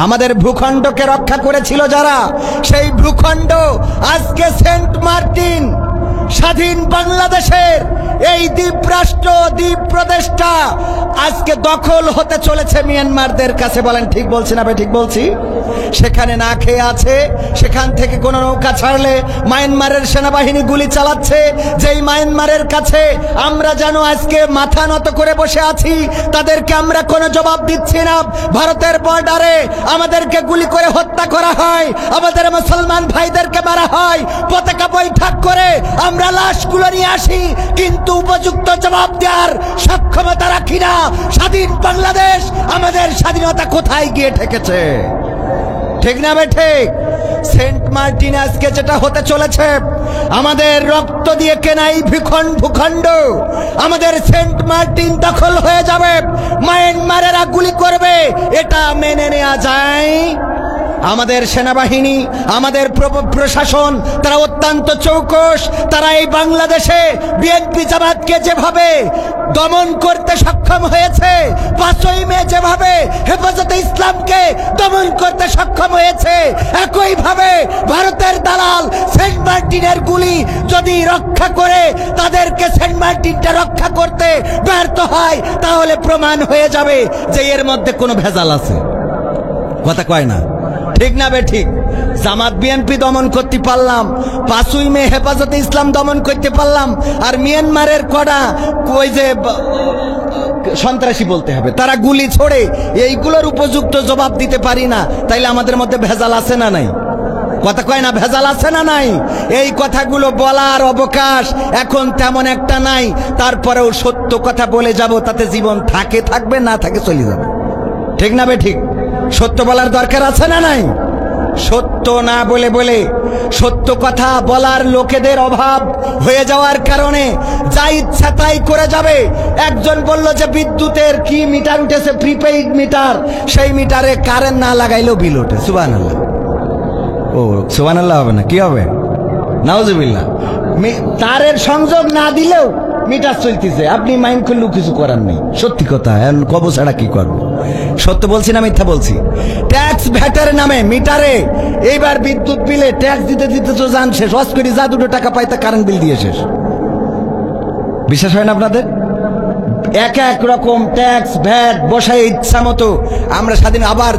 আমাদের ভূখণ্ডকে রক্ষা করেছিল যারা, সেই ভূখণ্ড আজকে সেন্ট মার্টিন স্বাধীন বাংলাদেশের এই দ্বীপরাষ্ট্র দ্বীপ প্রদেশটা আজকে দখল হতে চলেছে মিয়ানমারদের কাছে। বলেন ঠিক বলছি না? ঠিক বলছি। সেখানে না খেয়ে আছে, সেখান থেকে কোনো নৌকা ছাড়লে মায়ানমারের সেনাবাহিনী গুলি চালাচ্ছে। যেই মায়ানমারের কাছে আমরা যেন আজকে মাথা নত করে বসে আছি, তাদেরকে আমরা কোনো জবাব দিচ্ছি না। ভারতের বর্ডারে আমাদেরকে গুলি করে হত্যা করা হয়, আমাদের মুসলমান ভাইদেরকে মারা হয়, পতাকা বৈঠক করে আমরা লাশগুলো নিয়ে আসি, কিন্তু উপযুক্ত জবাব দেওয়ার সক্ষমতা রাখি না। স্বাধীন বাংলাদেশ আমাদের স্বাধীনতা কোথায় গিয়ে ঠেকেছে? ঠিক না ঠিক? সেন্ট মার্টিন আজকে যেটা হতে চলেছে, আমাদের রক্ত দিয়ে কেনা এই ভূখণ্ড, আমাদের সেন্ট মার্টিন দখল হয়ে যাবে, মায়ানমারেরা গুলি করবে, এটা মেনে নেওয়া যায়? আমাদের সেনাবাহিনী, আমাদের প্রশাসন, তারা অত্যন্ত চৌকস। তারা এই বাংলাদেশে বিএনপি জামাতকে যেভাবে দমন করতে সক্ষম হয়েছে, 5ই মে যেভাবে হেফাজতে ইসলামকে দমন করতে সক্ষম হয়েছে, একইভাবে ভারতের দালাল সেন্ট মার্টিনের গুলি যদি রক্ষা করে তাদেরকে সেন্ট মার্টিনটা রক্ষা করতে ব্যর্থ হয়, তাহলে প্রমাণ হয়ে যাবে যে এর মধ্যে কোনো ভেজাল আছে। কথা কয় না? ঠিক না ঠিক? জামাত বিএনপি দমন করতে পারলাম, 5ই মে হেফাজতে ইসলাম দমন করতে পারলাম, আর মিয়ানমারের কড়া ওই যে সন্ত্রাসী বলতে হবে, তারা গুলি ছোড়ে, এইগুলোর উপযুক্ত জবাব দিতে পারি না, তাইলে আমাদের মধ্যে ভেজাল আছে না নাই? কথা কয় না? ভেজাল আছে না নাই? এই কথাগুলো বলার অবকাশ এখন তেমন একটা নাই। তারপরেও সত্য কথা বলে যাব, তাতে জীবন থাকে থাকবে, না থাকে চলে যাবে। ঠিক না ঠিক? সত্য বলার দরকার আছে না নাই? সত্য না বলে বলে সত্য কথা বলার লোকেদের অভাব হয়ে যাওয়ার কারণে যা ইচ্ছা তাই করে যাবে। একজন বলল যে বিদ্যুতের কি মিটার উঠেছে, প্রিপেইড মিটার, সেই মিটারে কারেন্ট না লাগাইলেও বিল ওঠে। সুবহানাল্লাহ। ও সুবহানাল্লাহ হবে না, কি হবে? নাউজুবিল্লাহ। তারের সংযোগ না দিলেও মিটার চলতেছে, আপনি মাইন্ড করলেও কিছু করার নেই। সত্যি কথা, এখন কব ছাড়া কি করবো? সত্য বলছি না মিথ্যা বলছি? ট্যাক্স ভ্যাটের নামে মিটারে এইবার বিদ্যুৎ বিলে ট্যাক্স দিতে দিতে তো জান শেষ, অস্করি যা 2 টাকা পাই তা কারেন্ট বিল দিয়ে শেষ। বিশ্বাস হয় না আপনাদের? এক এক রকম ট্যাক্স ভ্যাট বসায় ইচ্ছা মতো আমরা স্বাধীন। আবার